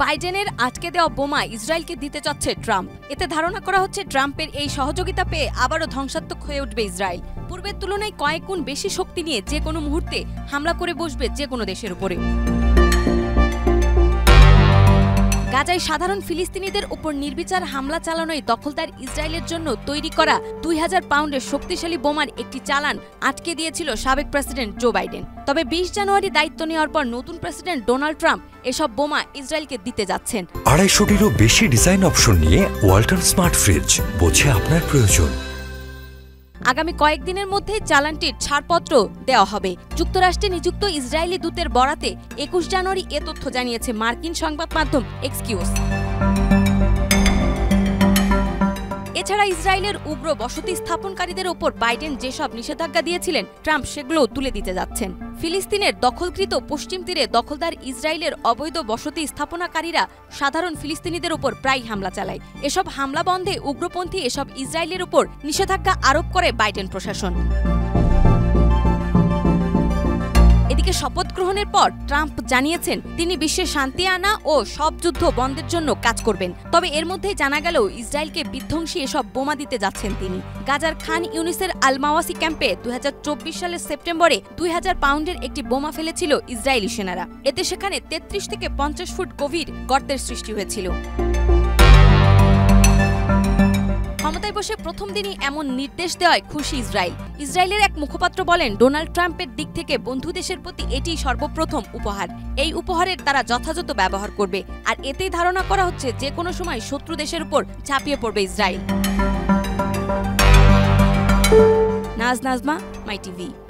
বাইডেনের আটকে দেওয়া বোমা ইসরায়েলকে দিতে চাচ্ছে ট্রাম্প। এতে ধারণা করা হচ্ছে ট্রাম্পের এই সহযোগিতা পেয়ে আবারও ধ্বংসাত্মক হয়ে উঠবে ইসরায়েল। পূর্বের তুলনায় কয়েক গুণ বেশি শক্তি নিয়ে যে কোনো মুহূর্তে হামলা করে বসবে যে কোনো দেশের উপরে। গাজায় সাধারণ ফিলিস্তিনিদের উপর নির্বিচার হামলা চালানোয় দখলদার ইসরায়েলের জন্য তৈরি করা 2000 পাউন্ডের শক্তিশালী বোমার একটি চালান আটকে দিয়েছিল সাবেক প্রেসিডেন্ট জো বাইডেন। তবে 20 জানুয়ারি দায়িত্ব নেওয়ার পর নতুন প্রেসিডেন্ট ডোনাল্ড ট্রাম্প এসব বোমা ইসরায়েলকে দিতে যাচ্ছেন। 250-টিরও বেশি ডিজাইন অপশন নিয়ে ওয়ালটন স্মার্ট ফ্রিজ, বোঝে আপনার প্রয়োজন। আগামী কয়েকদিনের মধ্যে চালানটির ছাড়পত্র দেওয়া হবে। যুক্তরাষ্ট্রে নিযুক্ত ইসরায়েলি দূতের বরাতে 21 জানুয়ারি এ তথ্য জানিয়েছে মার্কিন সংবাদ মাধ্যম এক্সকিউজ। এছাড়া ইসরায়েলের উগ্র বসতি স্থাপনকারীদের ওপর বাইডেন যেসব নিষেধাজ্ঞা দিয়েছিলেন ট্রাম্প সেগুলো তুলে দিতে যাচ্ছেন। ফিলিস্তিনের দখলকৃত পশ্চিম তীরে দখলদার ইসরায়েলের অবৈধ বসতি স্থাপনাকারীরা সাধারণ ফিলিস্তিনিদের ওপর প্রায় হামলা চালায়। এসব হামলা বন্ধে উগ্রপন্থী এসব ইসরায়েলের ওপর নিষেধাজ্ঞা আরোপ করে বাইডেন প্রশাসন। এদিকে শপথ গ্রহণের পর ট্রাম্প জানিয়েছেন তিনি বিশ্বে শান্তি আনা ও সব যুদ্ধ বন্ধের জন্য কাজ করবেন। তবে এর মধ্যেই জানা গেল ইসরায়েলকে বিধ্বংসী এসব বোমা দিতে যাচ্ছেন তিনি। গাজার খান ইউনিসের আল মাওয়াসি ক্যাম্পে 2024 সালের সেপ্টেম্বরে 2000 পাউন্ডের একটি বোমা ফেলেছিল ইসরায়েলি সেনারা। এতে সেখানে 33 থেকে 50 ফুট গভীর গর্তের সৃষ্টি হয়েছিল। ক্ষমতায় বসে প্রথম দিনই এমন নির্দেশ দেওয়ায় খুশি ইসরায়েল। ইসরায়েলের এক মুখপাত্র বলেন, ডোনাল্ড ট্রাম্পের দিক থেকে বন্ধু দেশের প্রতি এটিই সর্বপ্রথম উপহার। এই উপহারের তারা যথাযথ ব্যবহার করবে। আর এতেই ধারণা করা হচ্ছে যে কোনো সময় শত্রু দেশের উপর ঝাঁপিয়ে পড়বে ইসরায়েল। নাজমা, মাই টিভি।